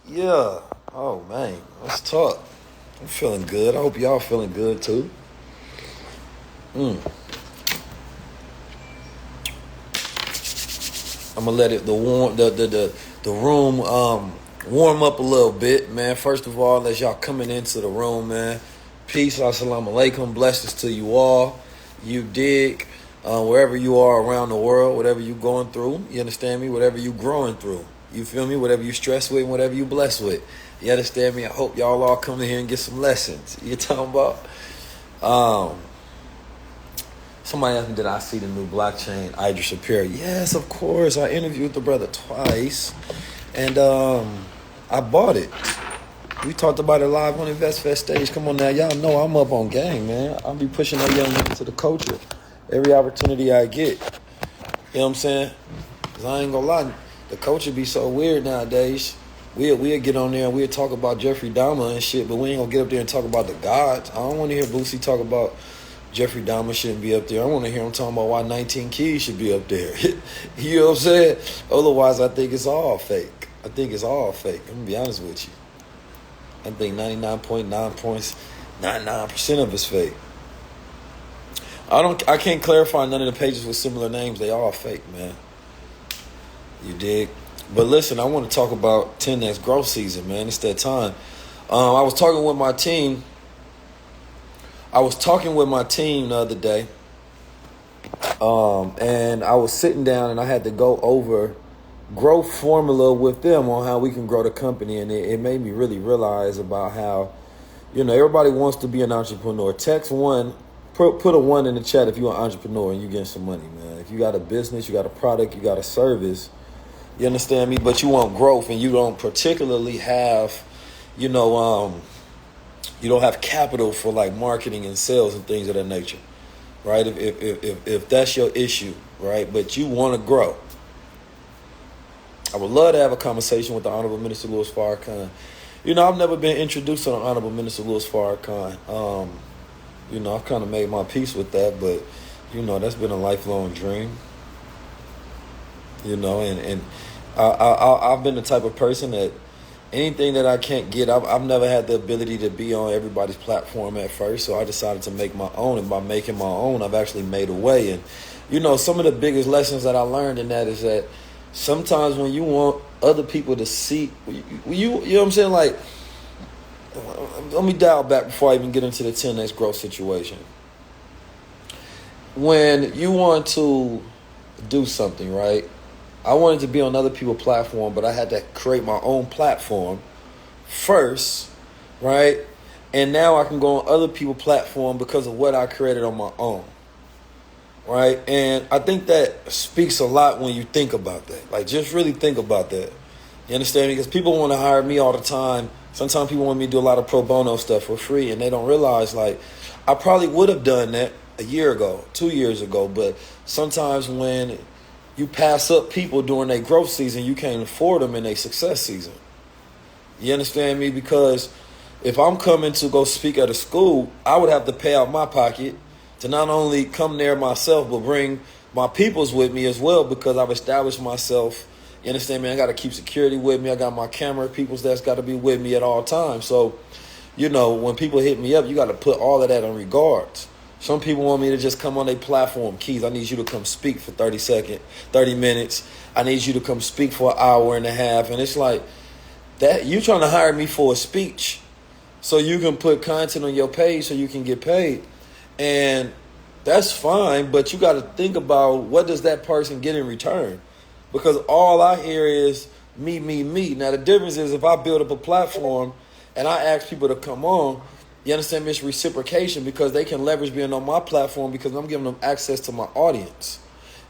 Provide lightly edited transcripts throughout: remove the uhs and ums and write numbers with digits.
Yeah. Oh man, let's talk. I'm feeling good. I hope y'all feeling good too. Mm. I'm gonna let it the room warm up a little bit, man. First of all, as y'all coming into the room, man, peace, assalamu alaikum, blessings to you all. You dig? Wherever you are around the world, whatever you going through, you understand me? Whatever you growing through, you feel me? Whatever you stressed with, and whatever you blessed with, you understand me? I hope y'all all come in here and get some lessons. You talking about? Um, Somebody asked me, did I see the new blockchain, Idris Shapiro? Yes, of course. I interviewed the brother twice, and I bought it. We talked about it live on InvestFest stage. Come on now, y'all know I'm up on game, man. I'll be pushing that young nigga to the culture every opportunity I get. You know what I'm saying? Because I ain't gonna lie, the culture be so weird nowadays. We'll get on there and we'll talk about Jeffrey Dahmer and shit, but we ain't gonna get up there and talk about the gods. I don't want to hear Boosie talk about Jeffrey Dahmer shouldn't be up there. I want to hear him talking about why 19 Keys should be up there. You know what I'm saying? Otherwise, I think it's all fake. I'm going to be honest with you. I think 99.99% of it's fake. I can't clarify none of the pages with similar names. They all fake, man. You dig? But listen, I want to talk about 10X growth season, man. It's that time. I was talking with my team the other day, and I was sitting down and I had to go over growth formula with them on how we can grow the company, and it made me really realize about how, everybody wants to be an entrepreneur. Text one, put a one in the chat if you're an entrepreneur and you getting some money, man. If you got a business, you got a product, you got a service, you understand me, but you want growth and you don't particularly have, you don't have capital for like marketing and sales and things of that nature, right? If that's your issue, right, but you want to grow, I would love to have a conversation with the Honorable Minister Louis Farrakhan. I've never been introduced to the Honorable Minister Louis Farrakhan. I've kind of made my peace with that, but that's been a lifelong dream. And I've been the type of person that anything that I can't get, I've never had the ability to be on everybody's platform at first, so I decided to make my own, and by making my own, I've actually made a way. And, some of the biggest lessons that I learned in that is that sometimes when you want other people to see, you know what I'm saying? Like, let me dial back before I even get into the 10X growth situation. When you want to do something, right? I wanted to be on other people's platform, but I had to create my own platform first, right? And now I can go on other people's platform because of what I created on my own, right? And I think that speaks a lot when you think about that. Like, just really think about that. You understand me? Because people want to hire me all the time. Sometimes people want me to do a lot of pro bono stuff for free, and they don't realize, like, I probably would have done that a year ago, 2 years ago, but sometimes when you pass up people during their growth season, you can't afford them in their success season. You understand me? Because if I'm coming to go speak at a school, I would have to pay out my pocket to not only come there myself, but bring my peoples with me as well, because I've established myself. You understand me? I got to keep security with me. I got my camera peoples that's got to be with me at all times. So, when people hit me up, you got to put all of that in regards. Some people want me to just come on their platform. Keys, I need you to come speak for 30 minutes. I need you to come speak for an hour and a half. And it's like, that you trying to hire me for a speech so you can put content on your page so you can get paid. And that's fine, but you got to think about, what does that person get in return? Because all I hear is me, me, me. Now, the difference is if I build up a platform and I ask people to come on, you understand me? It's reciprocation, because they can leverage being on my platform because I'm giving them access to my audience.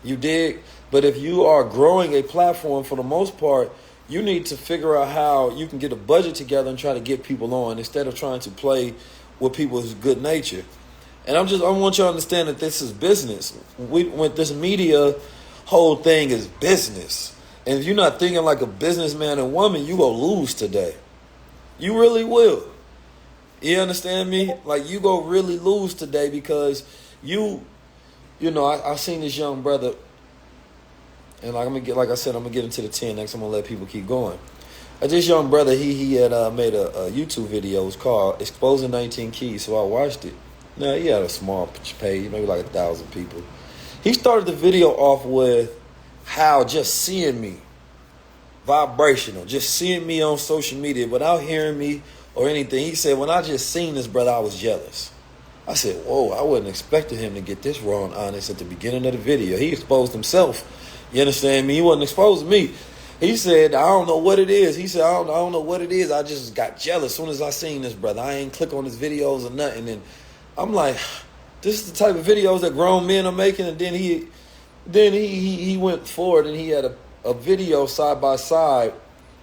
You dig? But if you are growing a platform, for the most part, you need to figure out how you can get a budget together and try to get people on instead of trying to play with people's good nature. And I want you to understand that this is business. With this media whole thing is business. And if you're not thinking like a businessman and woman, you will lose today. You really will. You understand me? Like, you go really lose today because I seen this young brother, and like I said, I'm gonna get into the 10X. I'm gonna let people keep going. This young brother, he had made a YouTube video. It was called "Exposing 19 Keys." So I watched it. Now he had a small page, maybe like 1,000 people. He started the video off with how just seeing me, vibrational, just seeing me on social media without hearing me or anything. He said, when I just seen this brother, I was jealous. I said, whoa, I wasn't expecting him to get this raw and honest at the beginning of the video. He exposed himself. You understand me? He wasn't exposing me. He said, I don't know what it is. He said, I don't know what it is. I just got jealous as soon as I seen this brother. I ain't click on his videos or nothing. And I'm like, this is the type of videos that grown men are making. And then he went forward and he had a video side by side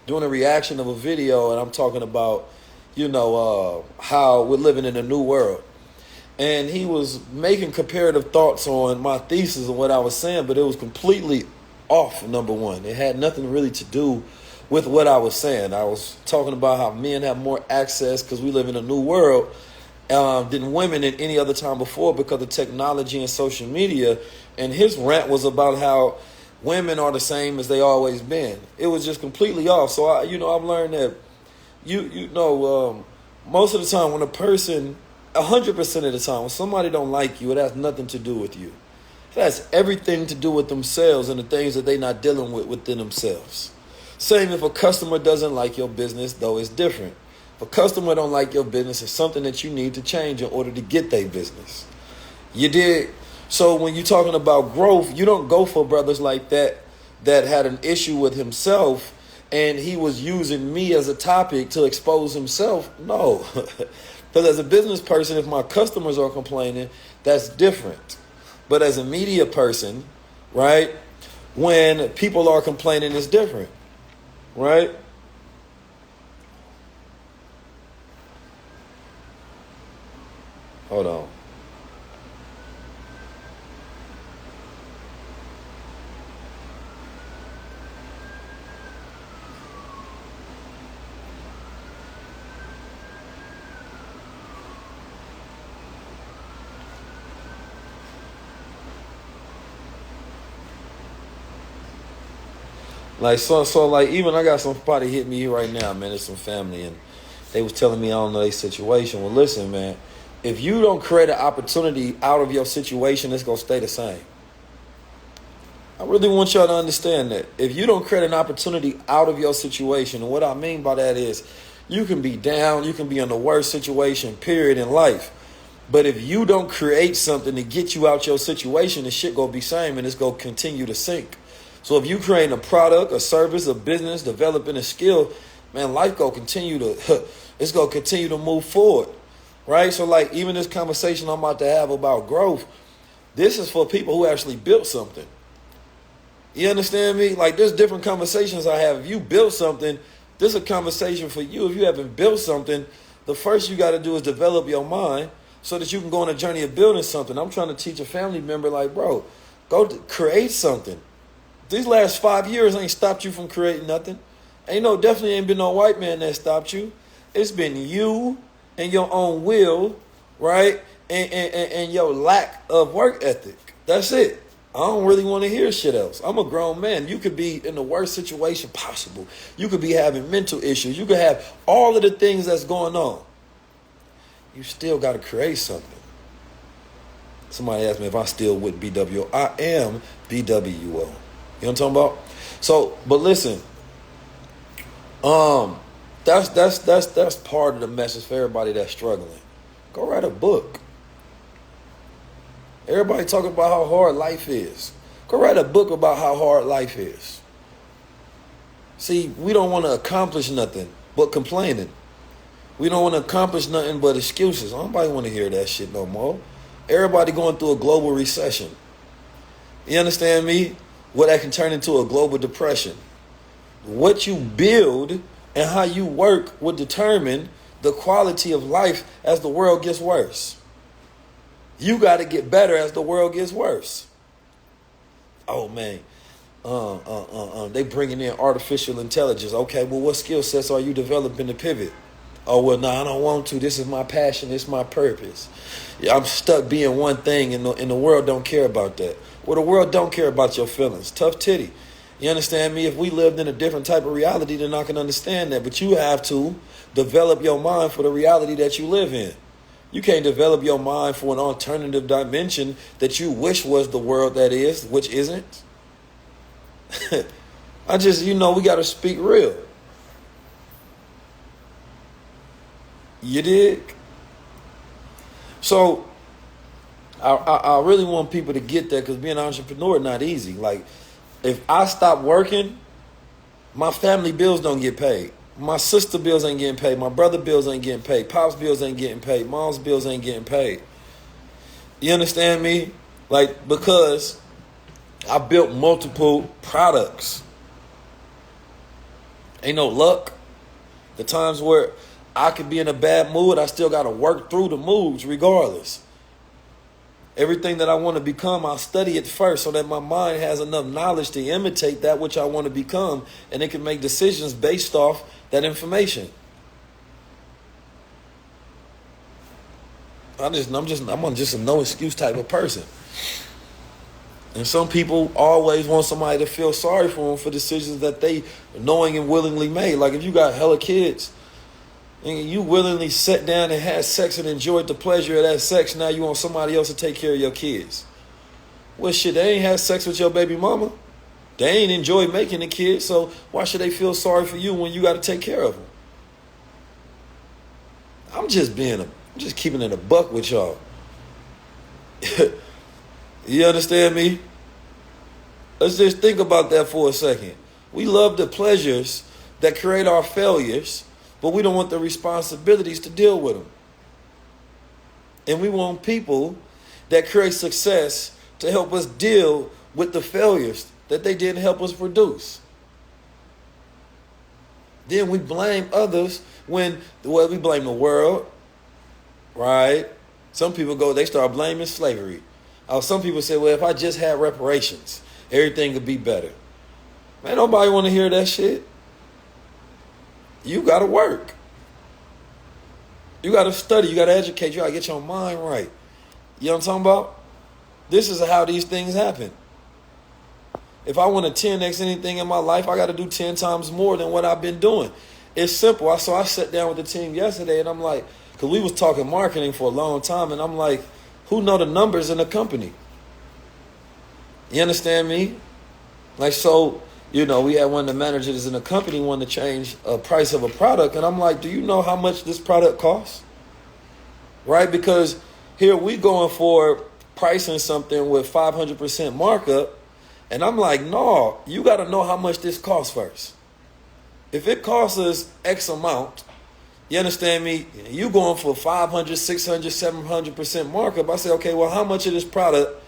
doing a reaction of a video. And I'm talking about, how we're living in a new world. And he was making comparative thoughts on my thesis and what I was saying, but it was completely off, number one. It had nothing really to do with what I was saying. I was talking about how men have more access because we live in a new world than women in any other time before because of technology and social media. And his rant was about how women are the same as they always been. It was just completely off. So, I've learned that, most of the time when a person, 100% of the time, when somebody don't like you, it has nothing to do with you. It has everything to do with themselves and the things that they're not dealing with within themselves. Same if a customer doesn't like your business, though it's different. If a customer don't like your business, it's something that you need to change in order to get their business. You did. So when you're talking about growth, you don't go for brothers like that had an issue with himself and he was using me as a topic to expose himself. No. Because as a business person, if my customers are complaining, that's different. But as a media person, right, when people are complaining, it's different, right? Hold on. Like like even I got somebody hit me right now, man. It's some family and they was telling me I don't know their situation. Well, listen, man, if you don't create an opportunity out of your situation, it's gonna stay the same. I really want y'all to understand that. If you don't create an opportunity out of your situation, and what I mean by that is you can be down, you can be in the worst situation, period, in life. But if you don't create something to get you out your situation, the shit gonna be same and it's gonna continue to sink. So if you create a product, a service, a business, developing a skill, man, life gonna continue to it's gonna continue to move forward. Right? So like even this conversation I'm about to have about growth, this is for people who actually built something. You understand me? Like there's different conversations I have. If you build something, this is a conversation for you. If you haven't built something, the first you got to do is develop your mind so that you can go on a journey of building something. I'm trying to teach a family member like, bro, create something. These last 5 years ain't stopped you from creating nothing. Definitely ain't been no white man that stopped you. It's been you and your own will, right? And your lack of work ethic. That's it. I don't really want to hear shit else. I'm a grown man. You could be in the worst situation possible. You could be having mental issues. You could have all of the things that's going on. You still got to create something. Somebody asked me if I still with BWO. I am BWO. You know what I'm talking about? So, but listen, that's part of the message for everybody that's struggling. Go write a book. Everybody talking about how hard life is. Go write a book about how hard life is. See, we don't want to accomplish nothing but complaining. We don't want to accomplish nothing but excuses. Nobody want to hear that shit no more. Everybody going through a global recession. You understand me? What that can turn into a global depression. What you build and how you work will determine the quality of life as the world gets worse. You got to get better as the world gets worse. Oh, man. They bringing in artificial intelligence. Okay, well, what skill sets are you developing to pivot? Oh, well, no, I don't want to. This is my passion. It's my purpose. Yeah, I'm stuck being one thing, and the world don't care about that. Well, the world don't care about your feelings. Tough titty. You understand me? If we lived in a different type of reality, then I can understand that. But you have to develop your mind for the reality that you live in. You can't develop your mind for an alternative dimension that you wish was the world that is, which isn't. We got to speak real. You dig? So, I really want people to get that, because being an entrepreneur is not easy. Like, if I stop working, my family bills don't get paid. My sister bills ain't getting paid. My brother bills ain't getting paid. Pop's bills ain't getting paid. Mom's bills ain't getting paid. You understand me? Like, because I built multiple products. Ain't no luck. The times where I could be in a bad mood, I still got to work through the moods regardless. Everything that I want to become, I'll study it first so that my mind has enough knowledge to imitate that which I want to become, and it can make decisions based off that information. I'm just a no excuse type of person. And some people always want somebody to feel sorry for them for decisions that they knowing and willingly made. Like if you got hella kids and you willingly sat down and had sex and enjoyed the pleasure of that sex, now you want somebody else to take care of your kids. Well, shit, they ain't had sex with your baby mama. They ain't enjoyed making the kids, so why should they feel sorry for you when you got to take care of them? I'm just keeping it a buck with y'all. You understand me? Let's just think about that for a second. We love the pleasures that create our failures, but we don't want the responsibilities to deal with them. And we want people that create success to help us deal with the failures that they didn't help us produce. Then we blame others we blame the world, right? Some people they start blaming slavery. Some people say, well, if I just had reparations, everything would be better. Man, nobody want to hear that shit. You got to work. You got to study. You got to educate. You got to get your mind right. You know what I'm talking about? This is how these things happen. If I want to 10x anything in my life, I got to do 10 times more than what I've been doing. It's simple. So I sat down with the team yesterday, and I'm like, because we was talking marketing for a long time, and I'm like, who know the numbers in the company? You understand me? Like, so, we had one of the managers in the company wanted to change a price of a product. And I'm like, do you know how much this product costs? Right? Because here we going for pricing something with 500% markup. And I'm like, no, you got to know how much this costs first. If it costs us X amount, you understand me? You going for 500, 600, 700% markup. I say, okay, well, how much of this product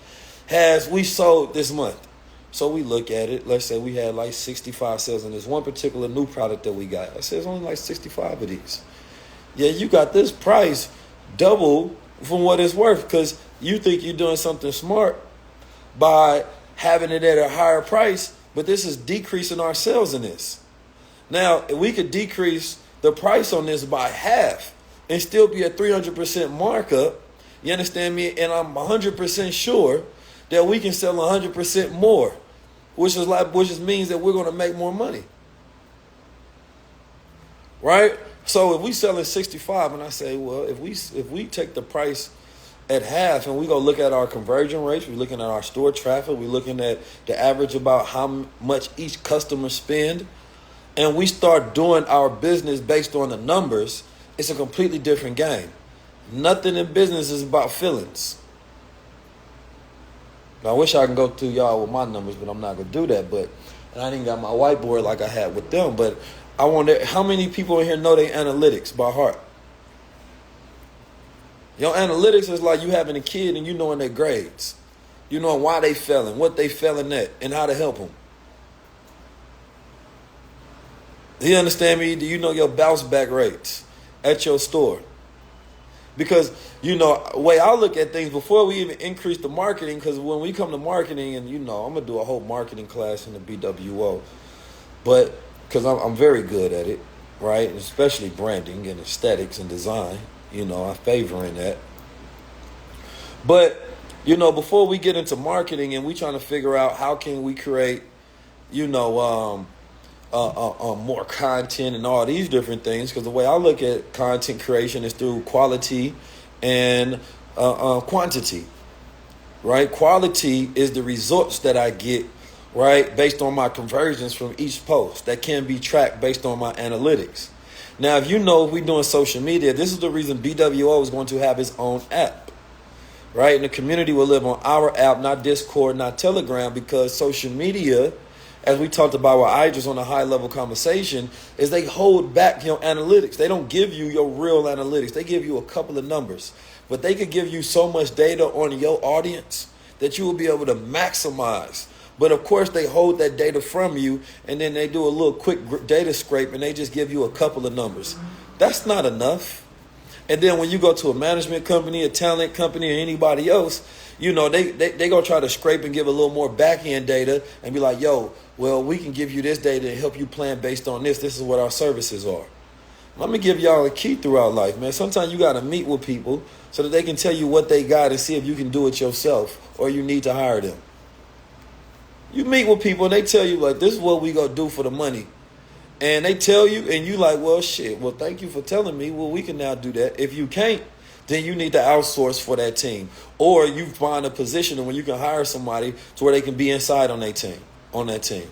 has we sold this month? So we look at it. Let's say we had like 65 sales on this one particular new product that we got. I said, it's only like 65 of these. Yeah, you got this price double from what it's worth because you think you're doing something smart by having it at a higher price, but this is decreasing our sales in this. Now, if we could decrease the price on this by half and still be at 300% markup, you understand me? And I'm 100% sure that we can sell 100% more, which means that we're going to make more money. Right? So if we selling 65 and I say, well, if we take the price at half and we go look at our conversion rates, we're looking at our store traffic, we're looking at the average about how much each customer spend, and we start doing our business based on the numbers, it's a completely different game. Nothing in business is about feelings. Now, I wish I could go through y'all with my numbers, but I'm not going to do that. And I didn't got my whiteboard like I had with them. But I wonder how many people in here know their analytics by heart. Your analytics is like you having a kid and you knowing their grades. You know why they failing, what they failing at, and how to help them. Do you understand me? Do you know your bounce back rates at your store? Because, the way I look at things before we even increase the marketing, because when we come to marketing, and I'm going to do a whole marketing class in the BWO, but because I'm very good at it, right? Especially branding and aesthetics and design, I favor in that. But, before we get into marketing and we trying to figure out how can we create, you know, more content and all these different things. Because the way I look at content creation is through quality and quantity, right? Quality is the results that I get, right, based on my conversions from each post that can be tracked based on my analytics. Now, if we're doing social media, this is the reason BWO is going to have its own app, right? And the community will live on our app, not Discord, not Telegram, because social media, as we talked about with Idris on a high level conversation, is they hold back your analytics. They don't give you your real analytics. They give you a couple of numbers, but they could give you so much data on your audience that you will be able to maximize. But of course, they hold that data from you, and then they do a little quick data scrape, and they just give you a couple of numbers. That's not enough. And then when you go to a management company, a talent company, or anybody else, they gonna try to scrape and give a little more back end data and be like, yo, well, we can give you this data and help you plan based on this. This is what our services are. Let me give y'all a key throughout life, man. Sometimes you got to meet with people so that they can tell you what they got and see if you can do it yourself or you need to hire them. You meet with people and they tell you, like, this is what we gonna do for the money. And they tell you and you like, well, shit, well, thank you for telling me. Well, we can now do that. If you can't, then you need to outsource for that team. Or you find a position when you can hire somebody to where they can be inside on that team.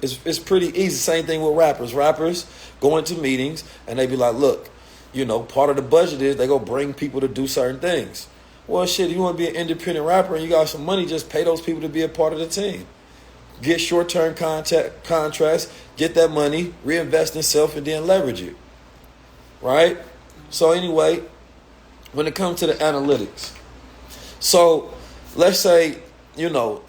It's pretty easy. Same thing with rappers. Rappers go into meetings and they be like, look, part of the budget is they go bring people to do certain things. Well, shit, you want to be an independent rapper and you got some money, just pay those people to be a part of the team. Get short-term contracts, get that money, reinvest in self, and then leverage it, right? So anyway, when it comes to the analytics, so let's say your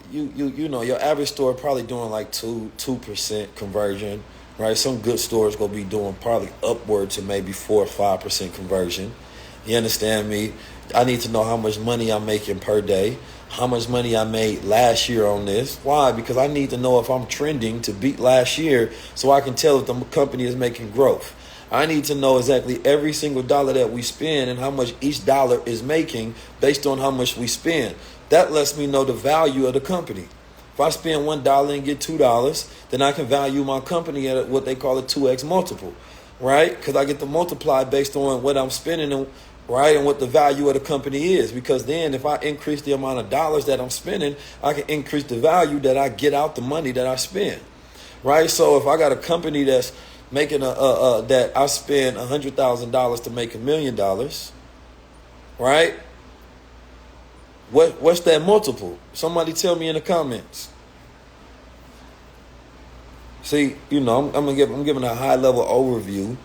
average store probably doing like 2% conversion, right? Some good stores gonna be doing probably upwards to maybe 4 or 5% conversion. You understand me? I need to know how much money I'm making per day. How much money I made last year on this. Why? Because I need to know if I'm trending to beat last year so I can tell if the company is making growth. I need to know exactly every single dollar that we spend and how much each dollar is making based on how much we spend. That lets me know the value of the company. If I spend $1 and get $2, then I can value my company at what they call a 2x multiple, right? Because I get to multiply based on what I'm spending right, and what the value of the company is. Because then if I increase the amount of dollars that I'm spending, I can increase the value that I get out the money that I spend, right? So if I got a company that's making that I spend $100,000 to make $1 million, right? What's that multiple? Somebody tell me in the comments. See, I'm giving a high level overview,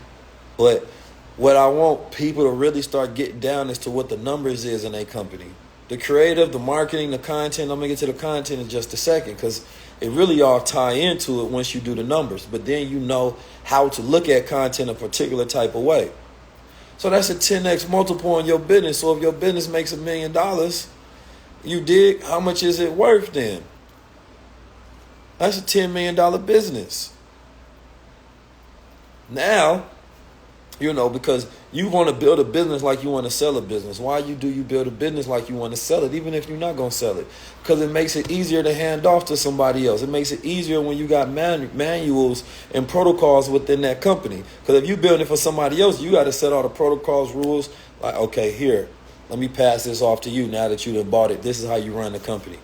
but what I want people to really start getting down as to what the numbers is in a company. The creative, the marketing, the content. I'm going to get to the content in just a second because it really all tie into it once you do the numbers. But then you know how to look at content a particular type of way. So that's a 10x multiple on your business. So if your business makes $1 million, you dig, how much is it worth then? That's a $10 million business. Now, because you want to build a business like you want to sell a business. Why you build a business like you want to sell it, even if you're not going to sell it? Because it makes it easier to hand off to somebody else. It makes it easier when you got manuals and protocols within that company. Because if you're building it for somebody else, you got to set all the protocols, rules. Like, okay, here, let me pass this off to you now that you done bought it. This is how you run the company,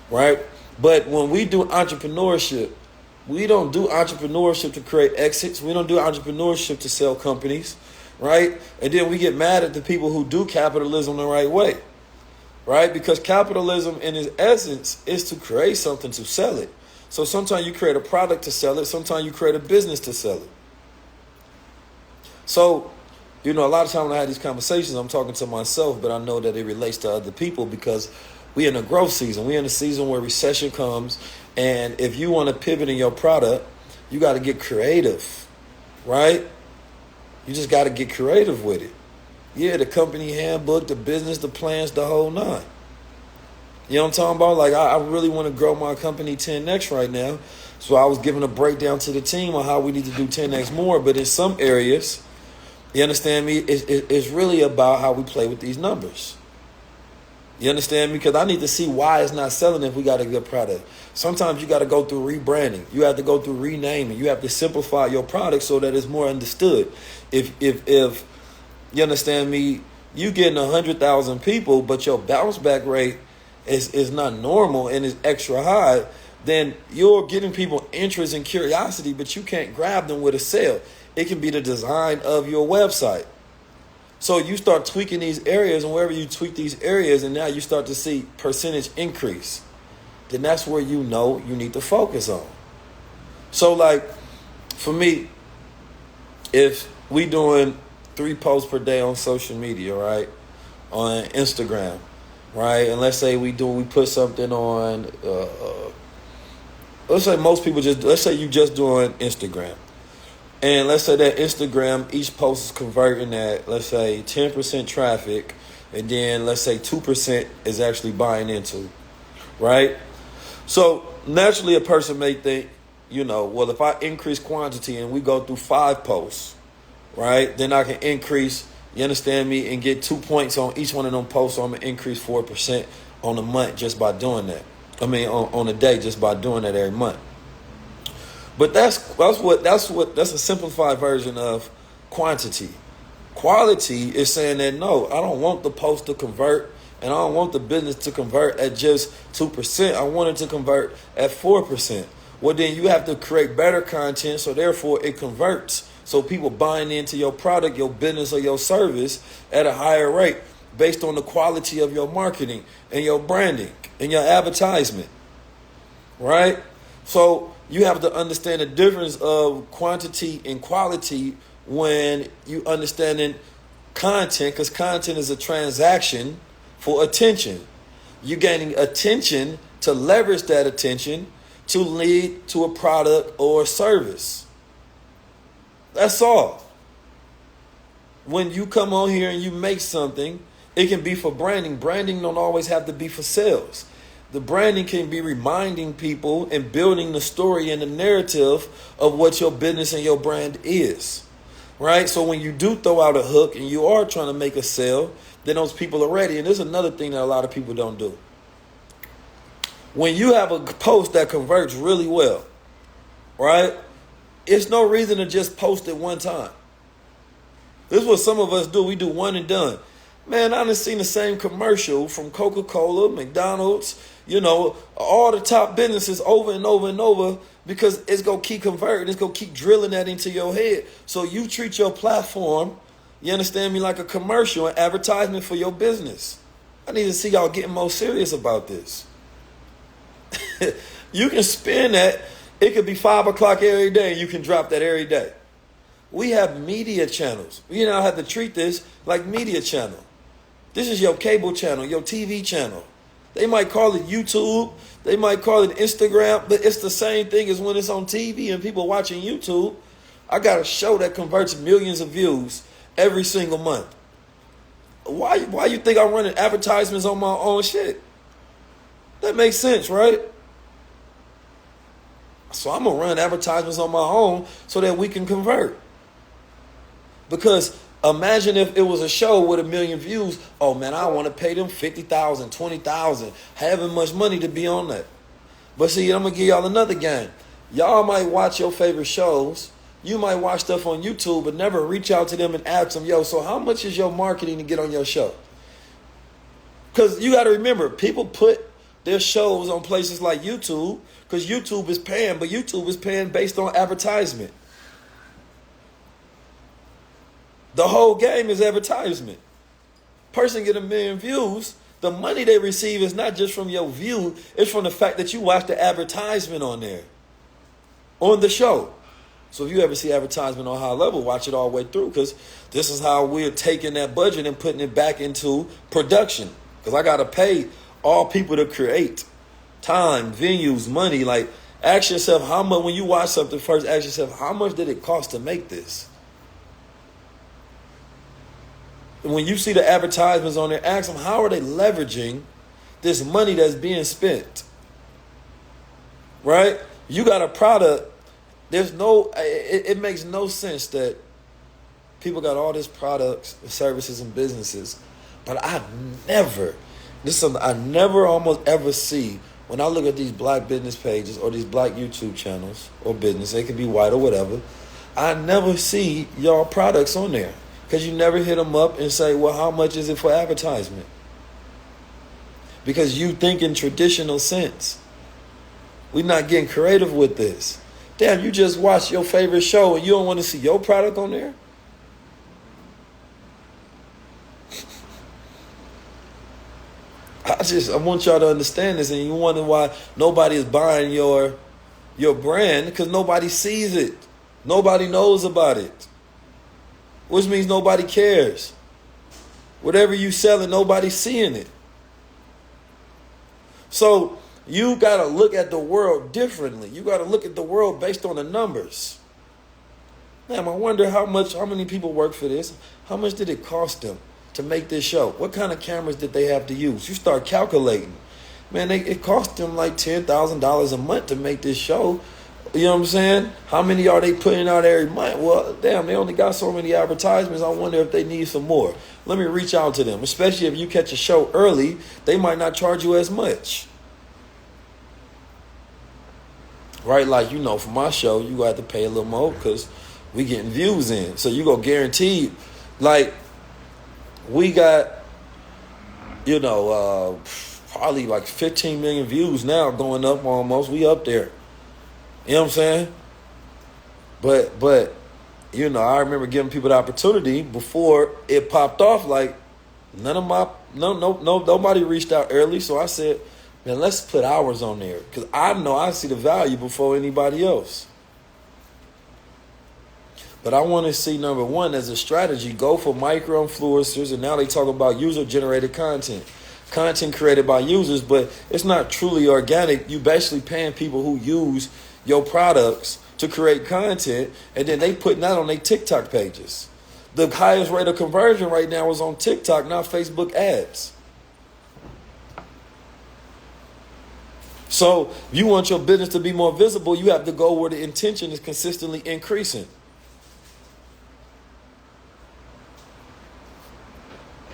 right? But when we do entrepreneurship, we don't do entrepreneurship to create exits. We don't do entrepreneurship to sell companies, right? And then we get mad at the people who do capitalism the right way, right? Because capitalism in its essence is to create something to sell it. So sometimes you create a product to sell it. Sometimes you create a business to sell it. So, a lot of times when I have these conversations, I'm talking to myself, but I know that it relates to other people because we in a growth season. We in a season where recession comes. And if you want to pivot in your product, you got to get creative, right? You just got to get creative with it. Yeah, the company handbook, the business, the plans, the whole nine. You know what I'm talking about? Like, I really want to grow my company 10x right now. So I was giving a breakdown to the team on how we need to do 10x more. But in some areas, you understand me, it's really about how we play with these numbers. You understand me? Because I need to see why it's not selling if we got a good product. Sometimes you got to go through rebranding. You have to go through renaming. You have to simplify your product so that it's more understood. If you understand me, you getting 100,000 people, but your bounce back rate is not normal and is extra high, then you're getting people interest and curiosity, but you can't grab them with a sale. It can be the design of your website. So you start tweaking these areas, and wherever you tweak these areas, and now you start to see percentage increase, then that's where you know you need to focus on. So like for me, if we doing 3 posts per day on social media, right? On Instagram, right? And let's say we put something on, let's say let's say you just doing Instagram. And let's say that Instagram, each post is converting at, let's say, 10% traffic. And then let's say 2% is actually buying into, right? So naturally a person may think, well, if I increase quantity and we go through 5 posts, right, then I can increase, you understand me, and get 2 points on each one of them posts. So I'm going to increase 4% on a month just by doing that. On a day just by doing that every month. But that's a simplified version of quantity. Quality is saying that no, I don't want the post to convert, and I don't want the business to convert at just 2%. I want it to convert at 4%. Well, then you have to create better content, so therefore it converts. So people buying into your product, your business, or your service at a higher rate based on the quality of your marketing and your branding and your advertisement, right? So you have to understand the difference of quantity and quality when you understanding content, because content is a transaction for attention. You're gaining attention to leverage that attention to lead to a product or a service. That's all. When you come on here and you make something, it can be for branding. Branding don't always have to be for sales. The branding can be reminding people and building the story and the narrative of what your business and your brand is, right? So when you do throw out a hook and you are trying to make a sale, then those people are ready. And there's another thing that a lot of people don't do. When you have a post that converts really well, right? It's no reason to just post it one time. This is what some of us do. We do one and done. Man, I done seen the same commercial from Coca-Cola, McDonald's, all the top businesses over and over and over, because it's going to keep converting. It's going to keep drilling that into your head. So you treat your platform, you understand me, like a commercial, an advertisement for your business. I need to see y'all getting more serious about this. You can spin that. It could be 5 o'clock every day, and you can drop that every day. We have media channels. We now have to treat this like media channel. This is your cable channel, your TV channel. They might call it YouTube. They might call it Instagram, but it's the same thing as when it's on TV and people watching YouTube. I got a show that converts millions of views every single month. Why you think I'm running advertisements on my own shit? That makes sense, right? So I'm going to run advertisements on my own so that we can convert. Because imagine if it was a show with 1 million views. Oh, man, I want to pay them $50,000, $20,000. Having much money to be on that. But see, I'm going to give y'all another game. Y'all might watch your favorite shows. You might watch stuff on YouTube, but never reach out to them and ask them, yo, so how much is your marketing to get on your show? Because you got to remember, people put their shows on places like YouTube because YouTube is paying, but YouTube is paying based on advertisement. The whole game is advertisement. Person get 1 million views. The money they receive is not just from your view. It's from the fact that you watch the advertisement on there, on the show. So if you ever see advertisement on high level, watch it all the way through, because this is how we're taking that budget and putting it back into production. Because I got to pay all people to create. Time, venues, money. Like, ask yourself how much, when you watch something first, ask yourself, how much did it cost to make this? And when you see the advertisements on there, ask them, how are they leveraging this money that's being spent? Right? You got a product. It makes no sense that people got all these products, services, and businesses, but I never This is something I never almost ever see when I look at these black business pages or these black YouTube channels or business. They can be white or whatever. I never see y'all products on there because you never hit them up and say, well, how much is it for advertisement? Because you think in traditional sense. We're not getting creative with this. Damn, you just watched your favorite show and you don't want to see your product on there? I want y'all to understand this, and you wonder why nobody is buying your brand, because nobody sees it. Nobody knows about it. Which means nobody cares. Whatever you selling, nobody's seeing it. So you got to look at the world differently. You got to look at the world based on the numbers. Damn, I wonder how many people work for this? How much did it cost them to make this show? What kind of cameras did they have to use? You start calculating. Man, it cost them like $10,000 a month to make this show. You know what I'm saying? How many are they putting out every month? Well, damn, they only got so many advertisements. I wonder if they need some more. Let me reach out to them. Especially if you catch a show early, they might not charge you as much. Right? Like, you know, for my show, you got to pay a little more because we getting views in. So you go guaranteed, like, we got, you know, probably like 15 million views now, going up almost. We up there. You know what I'm saying? But you know, I remember giving people the opportunity before it popped off. Like, nobody reached out early. So I said, man, let's put ours on there, because I know I see the value before anybody else. But I want to see, number one, as a strategy, go for micro-influencers, and now they talk about user-generated content. Content created by users, but it's not truly organic. You basically paying people who use your products to create content, and then they putting that on their TikTok pages. The highest rate of conversion right now is on TikTok, not Facebook ads. So if you want your business to be more visible, you have to go where the intention is consistently increasing.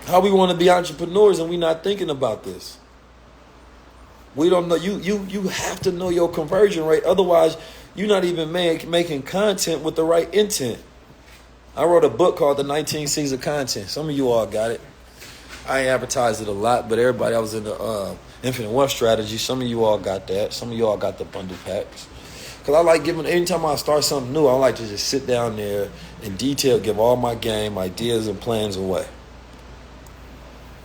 How we want to be entrepreneurs and we not thinking about this? We don't know. You have to know your conversion rate. Otherwise, you're not even making content with the right intent. I wrote a book called The 19 C's of Content. Some of you all got it. I ain't advertised it a lot, but everybody, I was in the Infinite Wealth Strategy. Some of you all got that. Some of you all got the bundle packs. Because I like giving, anytime I start something new, I like to just sit down there in detail, give all my game, ideas, and plans away.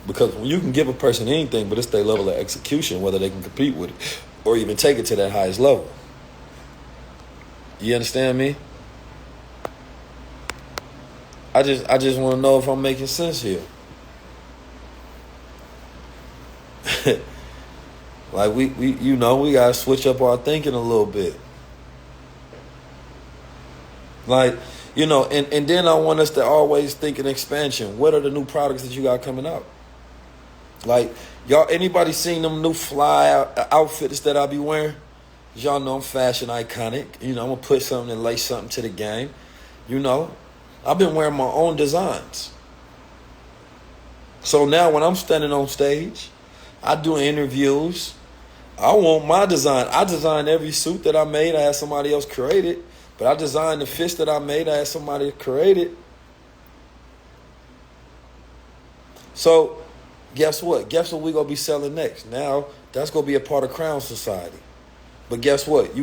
Because when you can give a person anything, but it's their level of execution, whether they can compete with it or even take it to that highest level. You understand me? I just want to know if I'm making sense here. Like we gotta switch up our thinking a little bit. Like, and then I want us to always think in expansion. What are the new products that you got coming out? Like, y'all, anybody seen them new fly outfits that I be wearing? Y'all know I'm fashion iconic. I'm gonna put something and lace something to the game. I've been wearing my own designs. So now when I'm standing on stage, I do interviews. I want my design. I designed every suit that I made. I had somebody else create it. But I designed the fish that I made. I had somebody create it. So guess what? Guess what we're going to be selling next? Now, that's going to be a part of Crown Society. But guess what?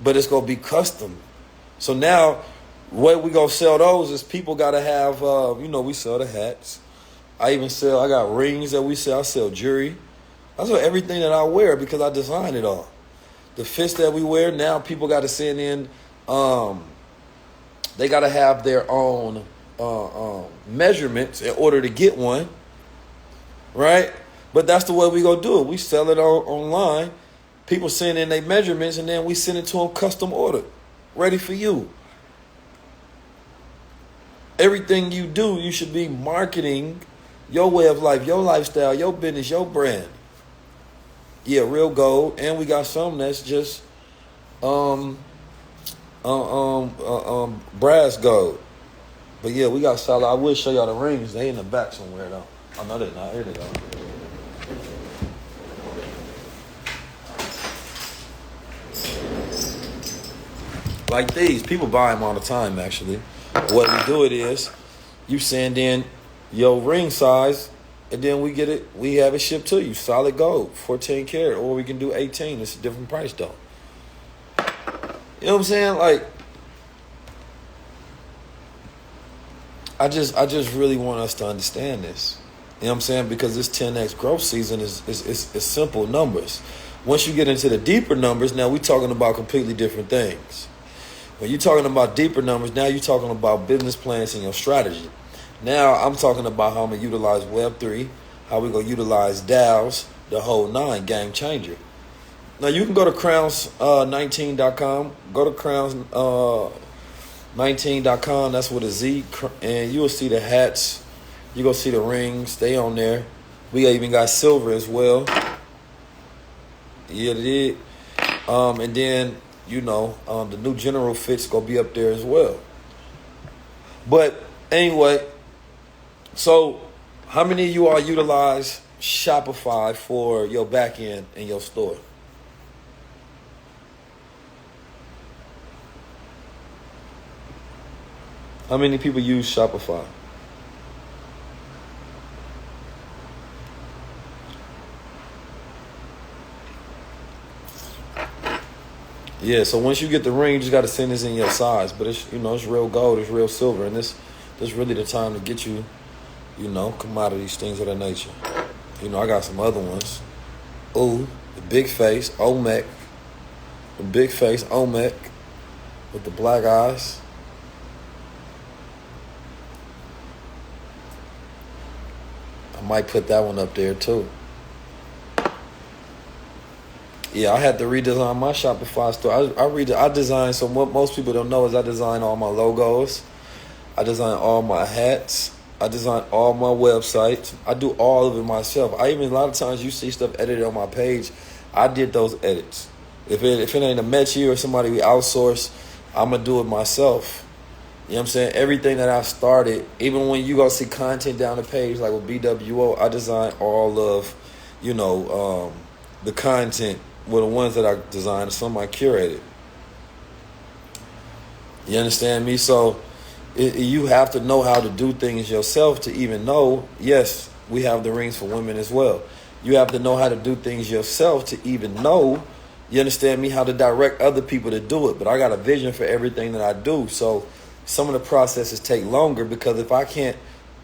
But it's going to be custom. So now, what we going to sell those is people got to have, we sell the hats. I got rings that we sell. I sell jewelry. I sell everything that I wear because I designed it all. The fits that we wear, now people got to send in, they got to have their own measurements in order to get one. Right? But that's the way we gonna do it. We sell it online. People send in their measurements, and then we send it to them custom ordered, ready for you. Everything you do, you should be marketing your way of life, your lifestyle, your business, your brand. Yeah, real gold, and we got some that's just brass gold. But yeah, we got solid. I will show y'all the rings. They in the back somewhere though. I know they're not. Here they go. like these. People buy them all the time, actually. What we do it is, you send in your ring size, and then we have it shipped to you, solid gold, 14 karat, or we can do 18. It's a different price, though. You know what I'm saying? Like, I just really want us to understand this. You know what I'm saying? Because this 10x growth season is simple numbers. Once you get into the deeper numbers, now we're talking about completely different things. When you're talking about deeper numbers, now you're talking about business plans and your strategy. Now I'm talking about how I'm going to utilize Web3, how we're going to utilize DAOs, the whole nine, game changer. Now you can go to crowns19.com, go to crowns19.com, that's with a Z, and you will see the hats, you're going to see the rings, they on there. We even got silver as well. Yeah, they did. And then, the new general fit's going to be up there as well. But anyway, so how many of you all utilize Shopify for your back end in your store? How many people use Shopify? Yeah, so once you get the ring, you just got to send this in your size. But it's, it's real gold, it's real silver. And this really the time to get you, commodities, things of that nature. I got some other ones. Ooh, the big face, Olmec. The big face, Olmec, with the black eyes. I might put that one up there too. Yeah, I had to redesign my Shopify store. I designed, so what most people don't know is I design all my logos. I design all my hats. I design all my websites. I do all of it myself. A lot of times you see stuff edited on my page. I did those edits. If it ain't a Metchi or somebody we outsource, I'm going to do it myself. You know what I'm saying? Everything that I started, even when you go see content down the page, like with BWO, I design all of, the content. Well, the ones that I designed, some I curated. You understand me? So you have to know how to do things yourself to even know, yes, we have the rings for women as well. You have to know how to do things yourself to even know, you understand me, how to direct other people to do it. But I got a vision for everything that I do. So some of the processes take longer because if I can't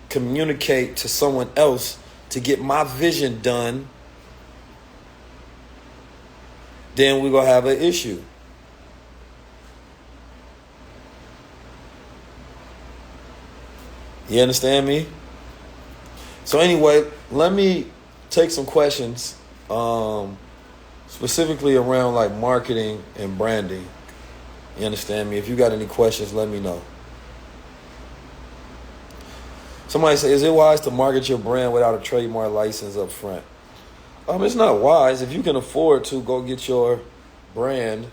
communicate to someone else to get my vision done, then we're going to have an issue. You understand me? So anyway, let me take some questions specifically around like marketing and branding. You understand me? If you got any questions, let me know. Somebody say, is it wise to market your brand without a trademark license up front? It's not wise. If you can afford to go get your brand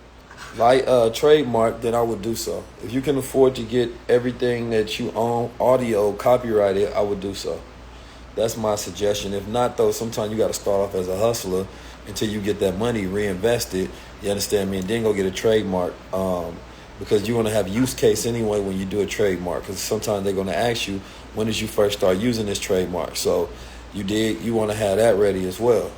trademark, then I would do so. If you can afford to get everything that you own, audio, copyrighted, I would do so. That's my suggestion. If not, though, sometimes you got to start off as a hustler until you get that money reinvested. You understand me? And then go get a trademark because you're going to have use case anyway when you do a trademark. Because sometimes they're going to ask you, when did you first start using this trademark? So you want to have that ready as well.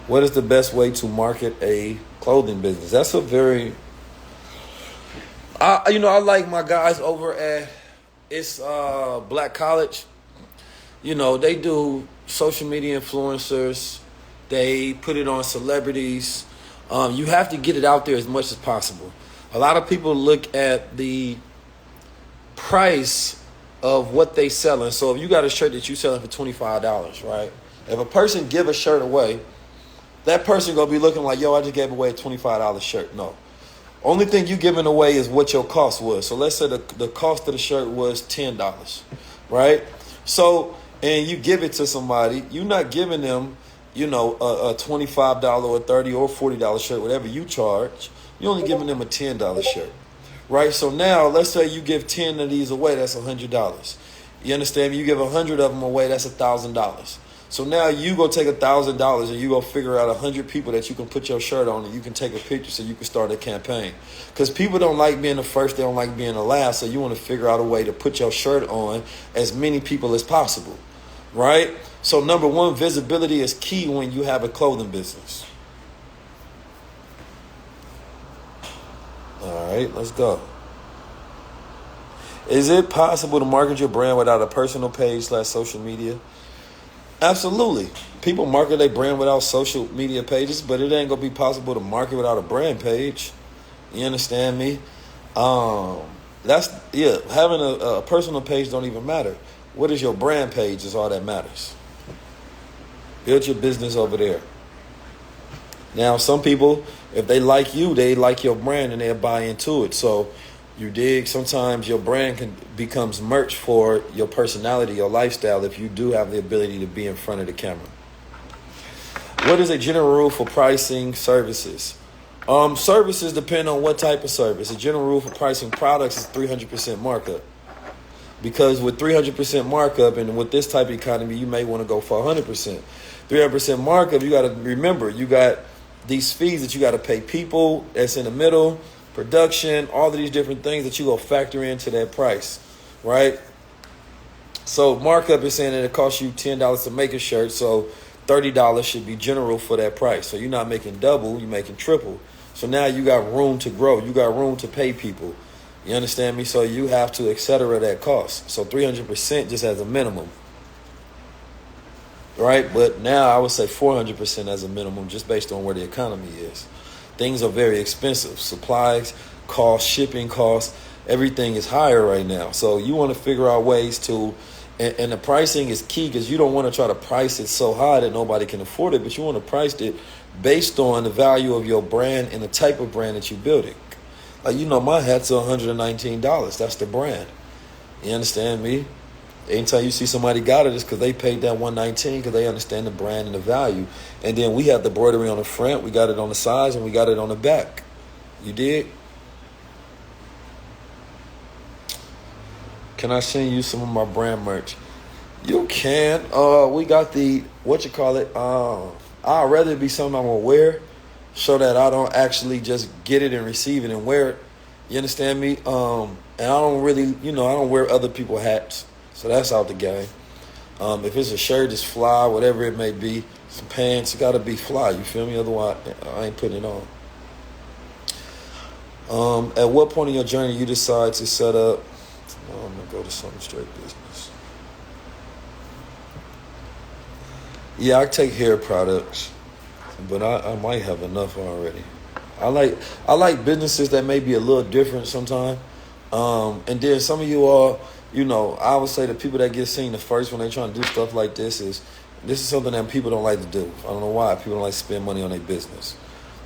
What is the best way to market a clothing business? That's a very, I like my guys over at Black College. They do social media influencers. They put it on celebrities. You have to get it out there as much as possible. A lot of people look at the price of what they selling. So if you got a shirt that you selling for $25, right? If a person give a shirt away, that person going to be looking like, yo, I just gave away a $25 shirt. No. Only thing you giving away is what your cost was. So let's say the cost of the shirt was $10, right? So, and you give it to somebody, you're not giving them, a $25 or $30 or $40 shirt, whatever you charge. You're only giving them a $10 shirt, right? So now, let's say you give 10 of these away, that's $100. You understand? You give 100 of them away, that's $1,000. So now you go take $1,000 and you go figure out 100 people that you can put your shirt on and you can take a picture so you can start a campaign. Because people don't like being the first, they don't like being the last. So you want to figure out a way to put your shirt on as many people as possible, right? So number one, visibility is key when you have a clothing business. All right, let's go. Is it possible to market your brand without a personal page/social media? Absolutely. People market their brand without social media pages, but it ain't gonna be possible to market without a brand page. You understand me? Having a personal page don't even matter. What is your brand page is all that matters. Build your business over there. Now, some people, if they like you, they like your brand and they'll buy into it. So you dig, sometimes your brand becomes merch for your personality, your lifestyle, if you do have the ability to be in front of the camera. What is a general rule for pricing services? Services depend on what type of service. A general rule for pricing products is 300% markup. Because with 300% markup and with this type of economy, you may want to go for 100%. 300% markup, you got to remember, you got these fees that you got to pay people that's in the middle, production, all of these different things that you go factor into that price, right? So markup is saying that it costs you $10 to make a shirt, so $30 should be general for that price. So you're not making double, you're making triple. So now you got room to grow, you got room to pay people. You understand me? So you have to et cetera that cost. So 300% just as a minimum, right? But now I would say 400% as a minimum just based on where the economy is. Things are very expensive. Supplies, costs, shipping costs, everything is higher right now. So you want to figure out ways to, and the pricing is key because you don't want to try to price it so high that nobody can afford it, but you want to price it based on the value of your brand and the type of brand that you're building. Like, my hats are $119. That's the brand. You understand me? Anytime you see somebody got it, it's because they paid that $119 because they understand the brand and the value. And then we have the embroidery on the front, we got it on the sides, and we got it on the back. You did? Can I send you some of my brand merch? You can. We got the, I'd rather it be something I'm going to wear so that I don't actually just get it and receive it and wear it. You understand me? And I don't really, I don't wear other people's hats. So that's out the game. If it's a shirt, it's fly, whatever it may be. Some pants, it got to be fly. You feel me? Otherwise, I ain't putting it on. At what point in your journey you decide to set up? I'm going to go to something straight business. Yeah, I take hair products, but I might have enough already. I like businesses that may be a little different sometimes. And then some of you all, I would say the people that get seen the first when they're trying to do stuff like this is something that people don't like to do. I don't know why. People don't like to spend money on their business.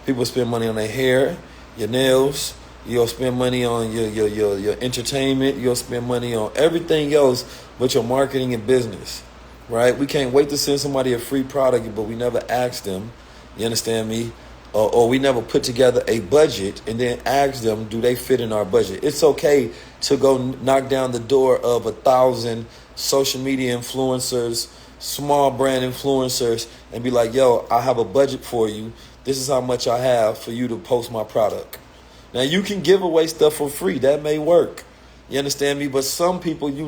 People spend money on their hair, your nails. You'll spend money on your entertainment. You'll spend money on everything else but your marketing and business, right? We can't wait to send somebody a free product, but we never ask them. You understand me? Or we never put together a budget and then ask them, do they fit in our budget? It's okay to go knock down the door of 1,000 social media influencers, small brand influencers, and be like, yo, I have a budget for you. This is how much I have for you to post my product. Now, you can give away stuff for free. That may work. You understand me? But some people, you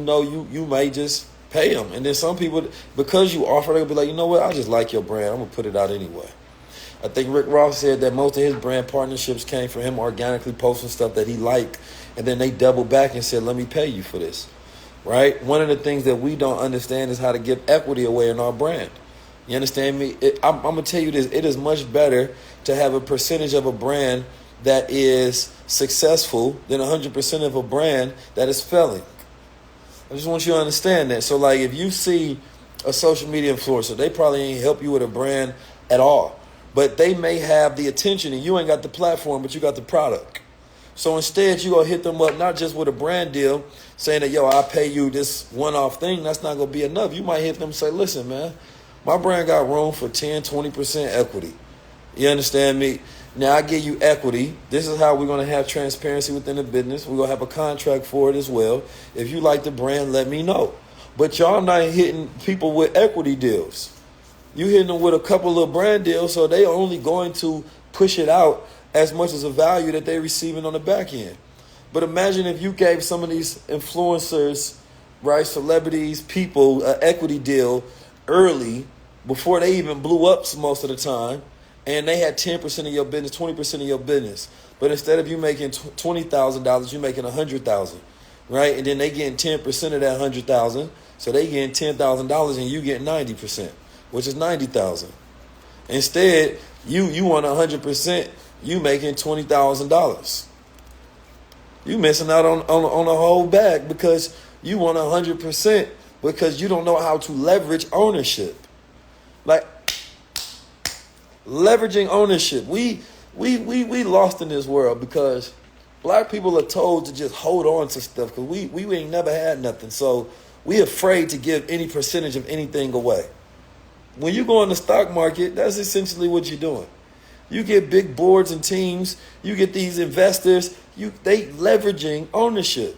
may just pay them. And then some people, because you offer, they'll be like, you know what? I just like your brand. I'm going to put it out anyway. I think Rick Ross said that most of his brand partnerships came from him organically posting stuff that he liked, and then they doubled back and said, let me pay you for this, right? One of the things that we don't understand is how to give equity away in our brand. You understand me? I'm going to tell you this. It is much better to have a percentage of a brand that is successful than 100% of a brand that is failing. I just want you to understand that. So, like, if you see a social media influencer, they probably ain't help you with a brand at all. But they may have the attention and you ain't got the platform, but you got the product. So instead, you're going to hit them up not just with a brand deal saying that, yo, I'll pay you this one-off thing. That's not going to be enough. You might hit them and say, listen, man, my brand got room for 10, 20% equity. You understand me? Now, I give you equity. This is how we're going to have transparency within the business. We're going to have a contract for it as well. If you like the brand, let me know. But y'all not hitting people with equity deals. You hitting them with a couple of brand deals, so they only going to push it out as much as the value that they're receiving on the back end. But imagine if you gave some of these influencers, right, celebrities, people, an equity deal early before they even blew up most of the time, and they had 10% of your business, 20% of your business. But instead of you making $20,000, you're making $100,000, right? And then they getting 10% of that $100,000, so they getting $10,000 and you get 90%, which is $90,000. Instead, you want 100%, you making $20,000. You missing out on a whole bag because you want 100% because you don't know how to leverage ownership. Like leveraging ownership. We lost in this world because black people are told to just hold on to stuff because we ain't never had nothing. So we afraid to give any percentage of anything away. When you go in the stock market, that's essentially what you're doing. You get big boards and teams. You get these investors. They leveraging ownership.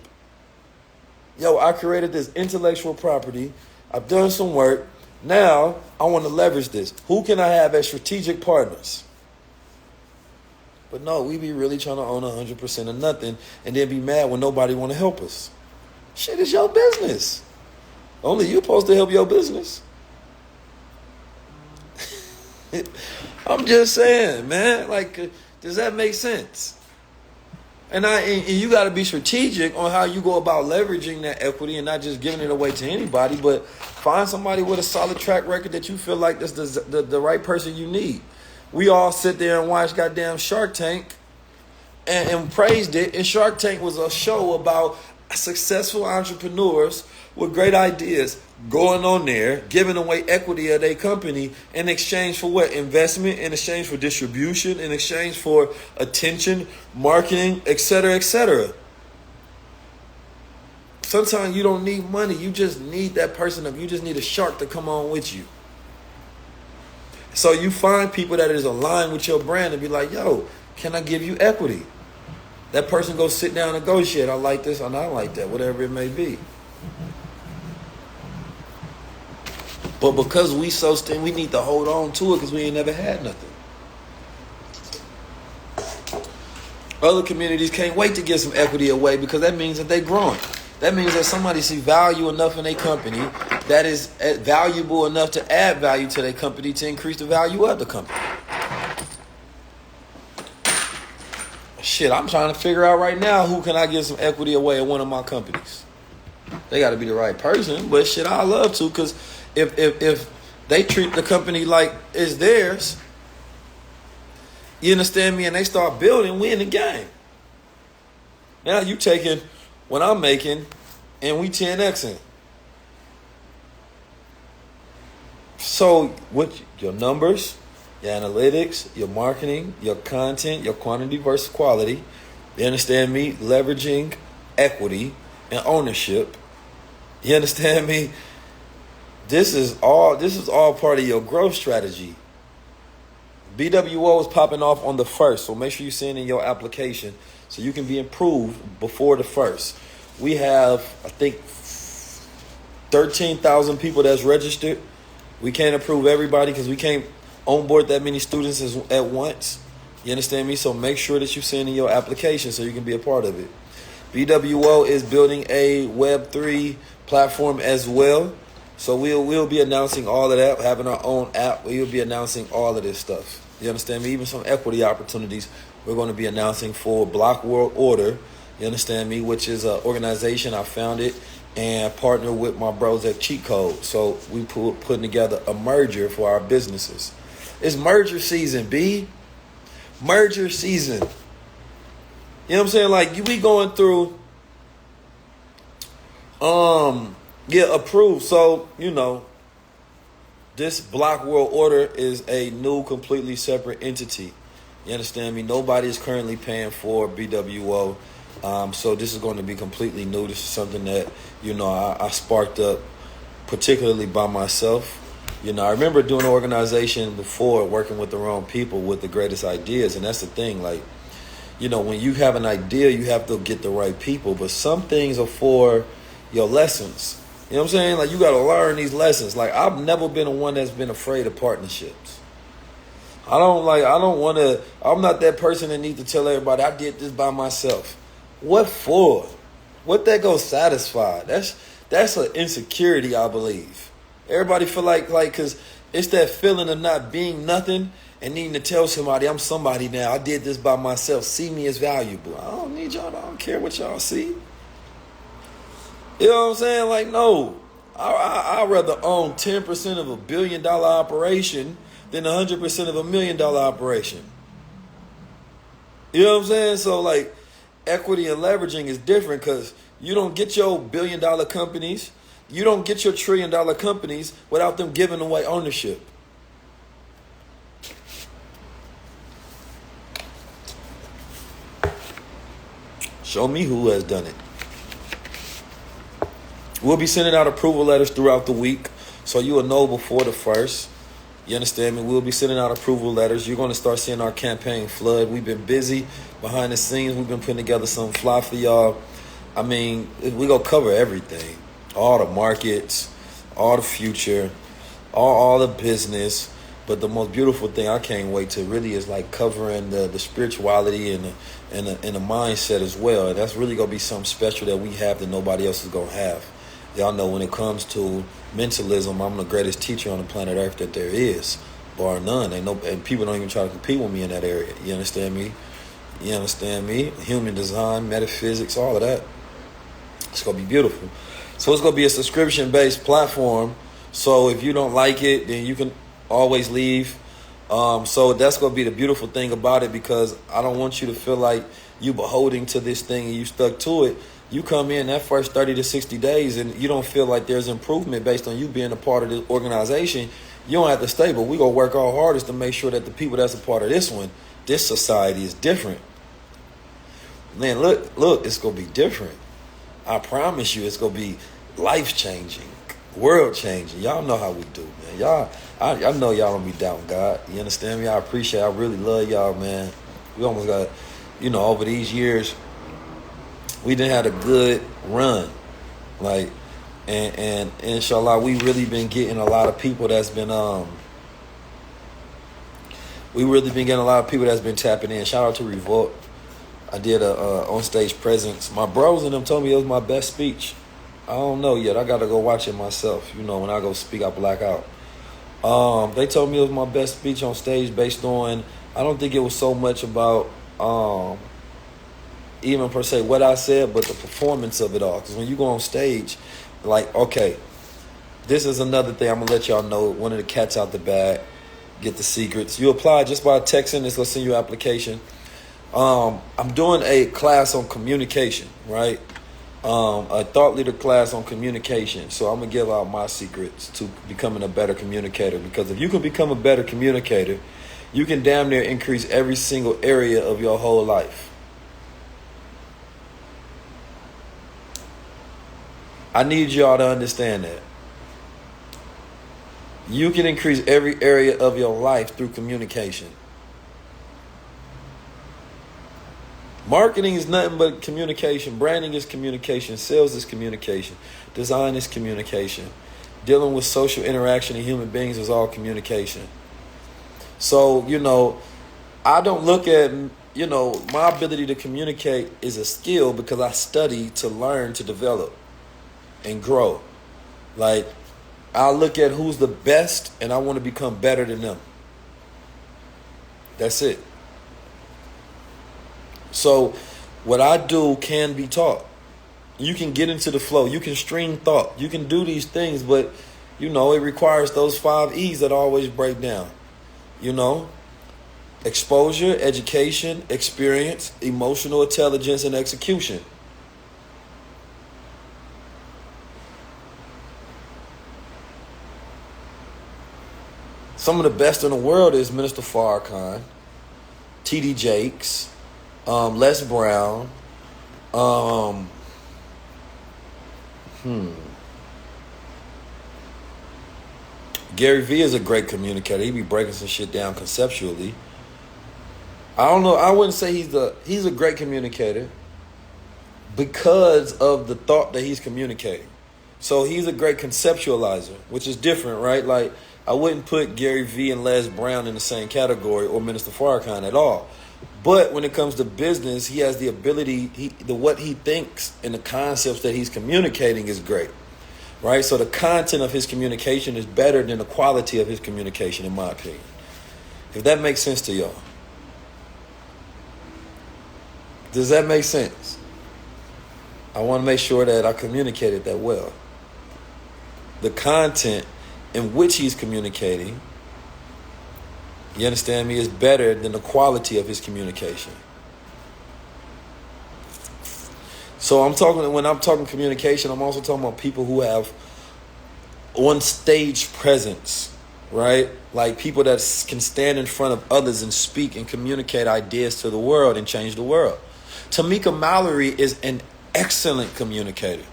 Yo, I created this intellectual property. I've done some work. Now I want to leverage this. Who can I have as strategic partners? But no, we be really trying to own 100% of nothing and then be mad when nobody want to help us. Shit is your business. Only you supposed to help your business. I'm just saying, man. Like, does that make sense? And you got to be strategic on how you go about leveraging that equity and not just giving it away to anybody, but find somebody with a solid track record that you feel like that's the right person you need. We all sit there and watch goddamn Shark Tank and praised it. And Shark Tank was a show about successful entrepreneurs with great ideas going on there, giving away equity of their company in exchange for what? Investment, in exchange for distribution, in exchange for attention, marketing, etc., etc. Sometimes you don't need money. You just need that person. You just need a shark to come on with you. So you find people that is aligned with your brand and be like, yo, can I give you equity? That person goes sit down and negotiate. I like this and I like that, whatever it may be. But because we we need to hold on to it because we ain't never had nothing. Other communities can't wait to get some equity away because that means that they're growing. That means that somebody see value enough in their company that is valuable enough to add value to their company to increase the value of the company. Shit, I'm trying to figure out right now who can I give some equity away at one of my companies. They got to be the right person, but shit, I love to because if they treat the company like it's theirs, you understand me, and they start building, we in the game. Now you taking what I'm making and we 10xing. So with your numbers, your analytics, your marketing, your content, your quantity versus quality, you understand me, leveraging equity and ownership, you understand me, this is all part of your growth strategy. BWO is popping off on the 1st, so make sure you send in your application so you can be improved before the 1st. We have, I think, 13,000 people that's registered. We can't approve everybody because we can't onboard that many students at once. You understand me? So make sure that you send in your application so you can be a part of it. BWO is building a Web3 platform as well. So we'll be announcing all of that, having our own app. We'll be announcing all of this stuff. You understand me? Even some equity opportunities we're going to be announcing for Block World Order. You understand me? Which is an organization I founded and partner with my bros at Cheat Code. So we putting together a merger for our businesses. It's merger season, B. Merger season. You know what I'm saying? Like we going through get approved. So, you know, this Block World Order is a new, completely separate entity. You understand me? Nobody is currently paying for BWO. So this is going to be completely new. This is something that, you know, I sparked up particularly by myself. You know, I remember doing an organization before, working with the wrong people with the greatest ideas. And that's the thing, like, you know, when you have an idea, you have to get the right people. But some things are for your lessons. You know what I'm saying? Like, you got to learn these lessons. Like, I've never been one that's been afraid of partnerships. I'm not that person that needs to tell everybody I did this by myself. What for? What that gonna satisfy? That's an insecurity, I believe. Everybody feel like, cause it's that feeling of not being nothing and needing to tell somebody I'm somebody now. I did this by myself. See me as valuable. I don't need y'all. I don't care what y'all see. You know what I'm saying? Like, no. I'd rather own 10% of $1 billion operation than 100% of $1 million operation. You know what I'm saying? So, like, equity and leveraging is different because you don't get your $1 billion companies, you don't get your $1 trillion companies without them giving away ownership. Show me who has done it. We'll be sending out approval letters throughout the week, so you will know before the 1st. You understand me? We'll be sending out approval letters. You're going to start seeing our campaign flood. We've been busy behind the scenes. We've been putting together some fly for y'all. I mean, we're going to cover everything. All the markets, all the future, all the business. But the most beautiful thing I can't wait to really is like covering the spirituality and the mindset as well. And that's really going to be something special that we have that nobody else is going to have. Y'all know when it comes to mentalism, I'm the greatest teacher on the planet Earth that there is, bar none. And people don't even try to compete with me in that area. You understand me? You understand me? Human design, metaphysics, all of that. It's going to be beautiful. So it's going to be a subscription-based platform. So if you don't like it, then you can always leave. So that's going to be the beautiful thing about it, because I don't want you to feel like you beholding to this thing and you stuck to it. You come in that first 30 to 60 days and you don't feel like there's improvement based on you being a part of the organization. You don't have to stay, but we're going to work our hardest to make sure that the people that's a part of this one, this society is different. Man, look, it's going to be different. I promise you it's going to be life-changing, world-changing. Y'all know how we do, man. I know y'all don't be down God. You understand me? I really love y'all, man. We almost got, over these years, we done had a good run. Like, and inshallah, we really been getting a lot of people that's been, tapping in. Shout out to Revolt. I did a on-stage presence. My bros and them told me it was my best speech. I don't know yet. I got to go watch it myself. When I go speak, I black out. They told me it was my best speech on stage based on, I don't think it was so much about even per se what I said, but the performance of it all. Because when you go on stage, like, okay, this is another thing I'm going to let y'all know. One of the cats out the bag, get the secrets. You apply just by texting. It's going to send you an application. I'm doing a class on communication, right? A thought leader class on communication. So I'm going to give out my secrets to becoming a better communicator. Because if you can become a better communicator, you can damn near increase every single area of your whole life. I need y'all to understand that. You can increase every area of your life through communication. Marketing is nothing but communication. Branding is communication. Sales is communication. Design is communication. Dealing with social interaction and human beings is all communication. So, I don't look at, my ability to communicate is a skill because I study to learn, to develop and grow. Like, I look at who's the best and I want to become better than them. That's it. So what I do can be taught. You can get into the flow. You can stream thought. You can do these things, but, it requires those 5 E's that always break down. Exposure, education, experience, emotional intelligence, and execution. Some of the best in the world is Minister Farrakhan, T.D. Jakes, Les Brown, Gary Vee is a great communicator. He be breaking some shit down conceptually. I don't know. I wouldn't say he's a great communicator because of the thought that he's communicating. So he's a great conceptualizer, which is different, right? Like, I wouldn't put Gary Vee and Les Brown in the same category, or Minister Farrakhan at all. But when it comes to business, he has the ability, what he thinks and the concepts that he's communicating is great, right? So the content of his communication is better than the quality of his communication, in my opinion. If that makes sense to y'all. Does that make sense? I want to make sure that I communicated that well. The content in which he's communicating, you understand me, is better than the quality of his communication. So when I'm talking communication, I'm also talking about people who have on stage presence, right? Like people that can stand in front of others and speak and communicate ideas to the world and change the world. Tamika Mallory is an excellent communicator.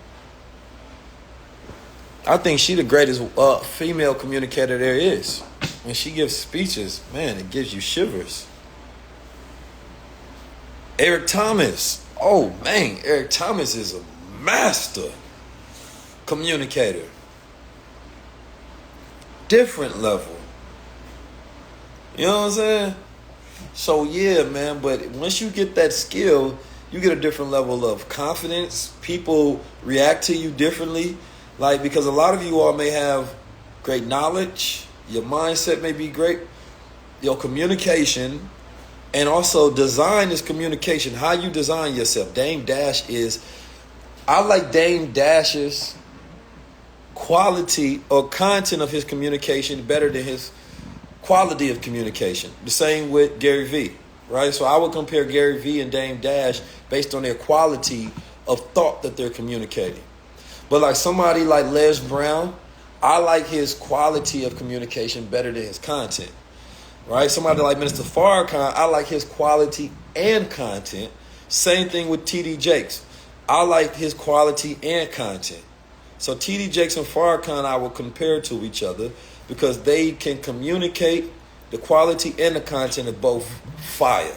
I think she's the greatest female communicator there is. When she gives speeches, man, it gives you shivers. Eric Thomas. Oh, man, Eric Thomas is a master communicator. Different level. You know what I'm saying? So, yeah, man, but once you get that skill, you get a different level of confidence. People react to you differently. Like, because a lot of you all may have great knowledge. Your mindset may be great. Your communication. And also design is communication. How you design yourself. Dame Dash is... I like Dame Dash's quality or content of his communication better than his quality of communication. The same with Gary Vee. Right? So I would compare Gary Vee and Dame Dash based on their quality of thought that they're communicating. But like somebody like Les Brown, I like his quality of communication better than his content. Right? Somebody like Minister Farrakhan, I like his quality and content. Same thing with T.D. Jakes. I like his quality and content. So T.D. Jakes and Farrakhan I will compare to each other because they can communicate. The quality and the content of both fire.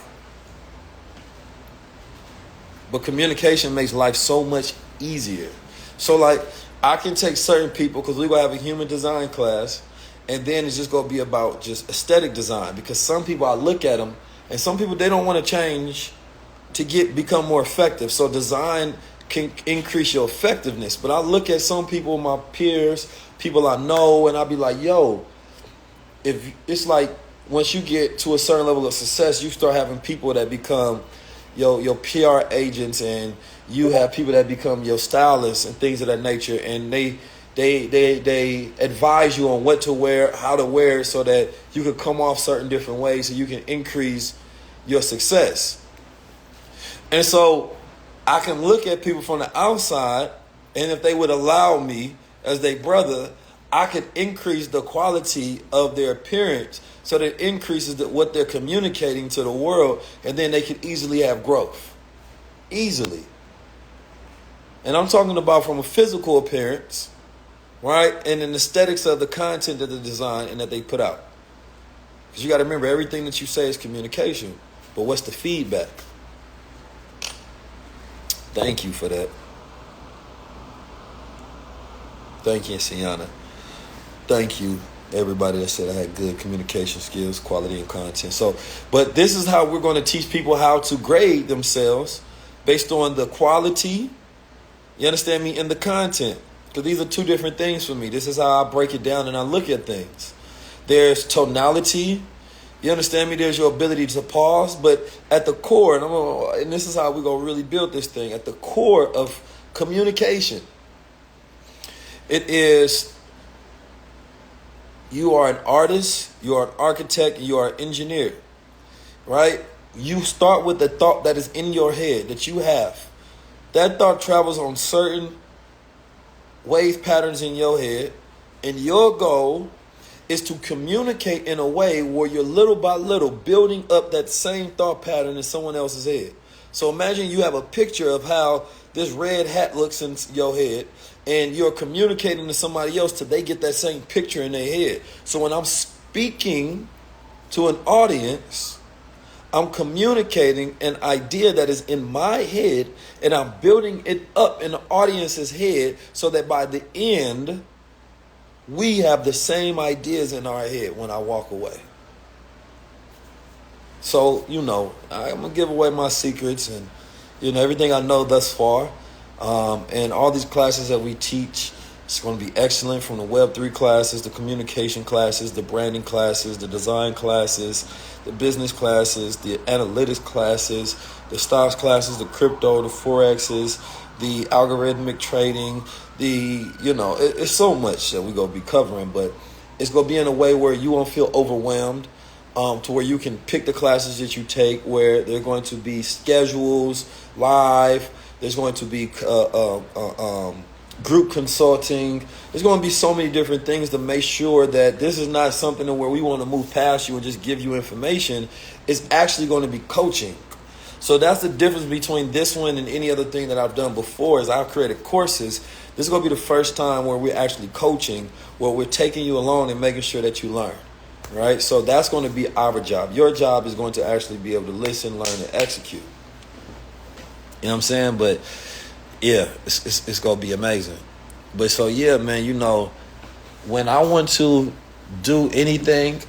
But communication makes life so much easier. So like I can take certain people, because we're going to have a human design class, and then it's just going to be about just aesthetic design. Because some people, I look at them, and some people, they don't want to change to become more effective. So design can increase your effectiveness. But I look at some people, my peers, people I know, and I'll be like, yo, if it's like, once you get to a certain level of success, you start having people that become your PR agents, and you have people that become your stylists and things of that nature, and they advise you on what to wear, how to wear it, so that you can come off certain different ways so you can increase your success. And so I can look at people from the outside, and if they would allow me as their brother, I could increase the quality of their appearance so that it increases what they're communicating to the world, and then they can easily have growth. Easily. And I'm talking about from a physical appearance, right? And an aesthetics of the content that they design and that they put out. Because you got to remember, everything that you say is communication. But what's the feedback? Thank you for that. Thank you, Sienna. Thank you, everybody that said I had good communication skills, quality, and content. So, but this is how we're going to teach people how to grade themselves based on the quality, you understand me, and the content. Because these are two different things for me. This is how I break it down and I look at things. There's tonality. You understand me? There's your ability to pause. But at the core, and this is how we're going to really build this thing, at the core of communication, it is... You are an artist, you are an architect, and you are an engineer, right? You start with the thought that is in your head, that you have. That thought travels on certain wave patterns in your head, and your goal is to communicate in a way where you're little by little building up that same thought pattern in someone else's head. So imagine you have a picture of how this red hat looks in your head, and you're communicating to somebody else till they get that same picture in their head. So when I'm speaking to an audience, I'm communicating an idea that is in my head, and I'm building it up in the audience's head so that by the end, we have the same ideas in our head when I walk away. So, I'm going to give away my secrets and, everything I know thus far. And all these classes that we teach, it's going to be excellent, from the Web3 classes, the communication classes, the branding classes, the design classes, the business classes, the analytics classes, the stocks classes, the crypto, the forexes, the algorithmic trading, it's so much that we're going to be covering, but it's going to be in a way where you won't feel overwhelmed, to where you can pick the classes that you take, where they're going to be schedules, live, there's going to be group consulting. There's going to be so many different things to make sure that this is not something where we want to move past you and just give you information. It's actually going to be coaching. So that's the difference between this one and any other thing that I've done before. Is I've created courses. This is going to be the first time where we're actually coaching, where we're taking you along and making sure that you learn. Right? So that's going to be our job. Your job is going to actually be able to listen, learn, and execute. You know what I'm saying? But yeah, it's going to be amazing. But so, yeah, man, when I want to do anything,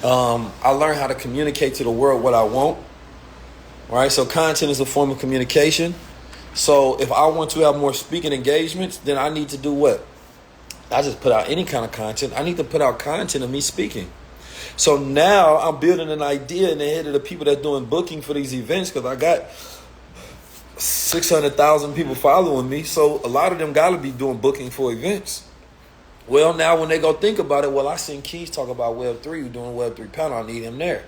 I learn how to communicate to the world what I want. Right? So content is a form of communication. So if I want to have more speaking engagements, then I need to do what? I just put out any kind of content. I need to put out content of me speaking. So now I'm building an idea in the head of the people that are doing booking for these events, because I got 600,000 people following me. So a lot of them got to be doing booking for events. Well, now when they go think about it, well, I seen Keys talk about Web3, doing Web3 panel. I need him there.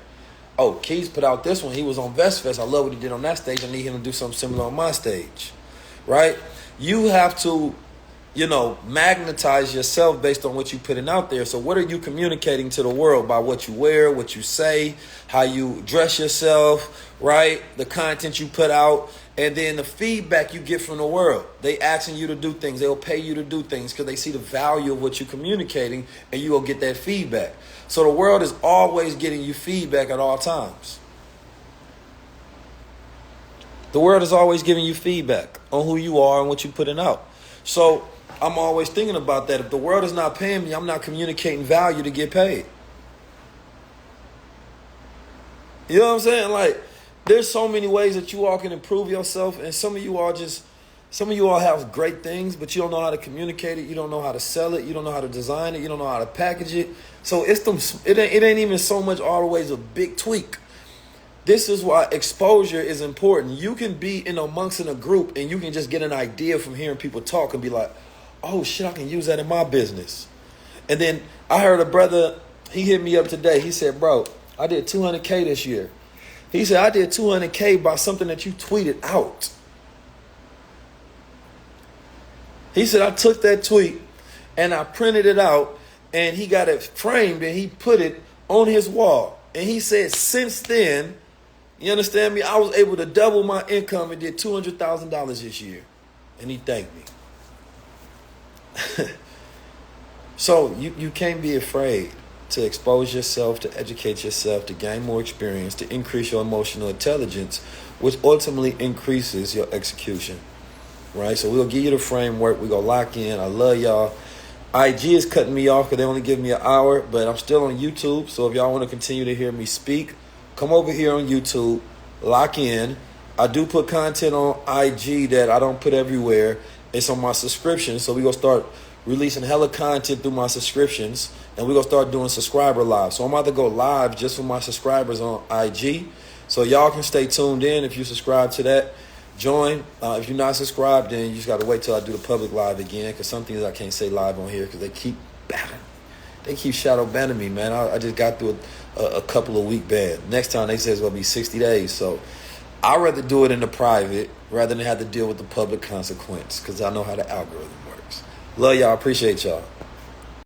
Oh, Keys put out this one. He was on VestFest. I love what he did on that stage. I need him to do something similar on my stage. Right? You have to, magnetize yourself based on what you're putting out there. So what are you communicating to the world by what you wear, what you say, how you dress yourself, right? The content you put out, and then the feedback you get from the world. They asking you to do things. They'll pay you to do things because they see the value of what you're communicating, and you will get that feedback. So the world is always getting you feedback at all times. The world is always giving you feedback on who you are and what you're putting out. So I'm always thinking about that. If the world is not paying me, I'm not communicating value to get paid. You know what I'm saying? Like, there's so many ways that you all can improve yourself, and some of you all have great things, but you don't know how to communicate it. You don't know how to sell it. You don't know how to design it. You don't know how to package it. So it ain't even so much always a big tweak. This is why exposure is important. You can be amongst a group, and you can just get an idea from hearing people talk and be like, oh shit, I can use that in my business. And then I heard a brother, he hit me up today. He said, bro, I did 200K this year. He said, I did 200K by something that you tweeted out. He said, I took that tweet and I printed it out, and he got it framed and he put it on his wall. And he said, since then, you understand me, I was able to double my income and did $200,000 this year. And he thanked me. So you can't be afraid to expose yourself, to educate yourself, to gain more experience, to increase your emotional intelligence, which ultimately increases your execution. Right? So we'll give you the framework. We're going to lock in. I love y'all. IG is cutting me off because they only give me an hour, but I'm still on YouTube. So if y'all want to continue to hear me speak, come over here on YouTube, lock in. I do put content on IG that I don't put everywhere. It's on my subscription. So we're going to start releasing hella content through my subscriptions, and we're going to start doing subscriber live. So I'm about to go live just for my subscribers on IG. So y'all can stay tuned in if you subscribe to that. Join. If you're not subscribed, then you just got to wait till I do the public live again, because some things I can't say live on here because they keep banning. They keep shadow banning me, man. I just got through a couple of week ban. Next time they say it's going to be 60 days. So I'd rather do it in the private rather than have to deal with the public consequence, because I know how the algorithm works. Love y'all. Appreciate y'all.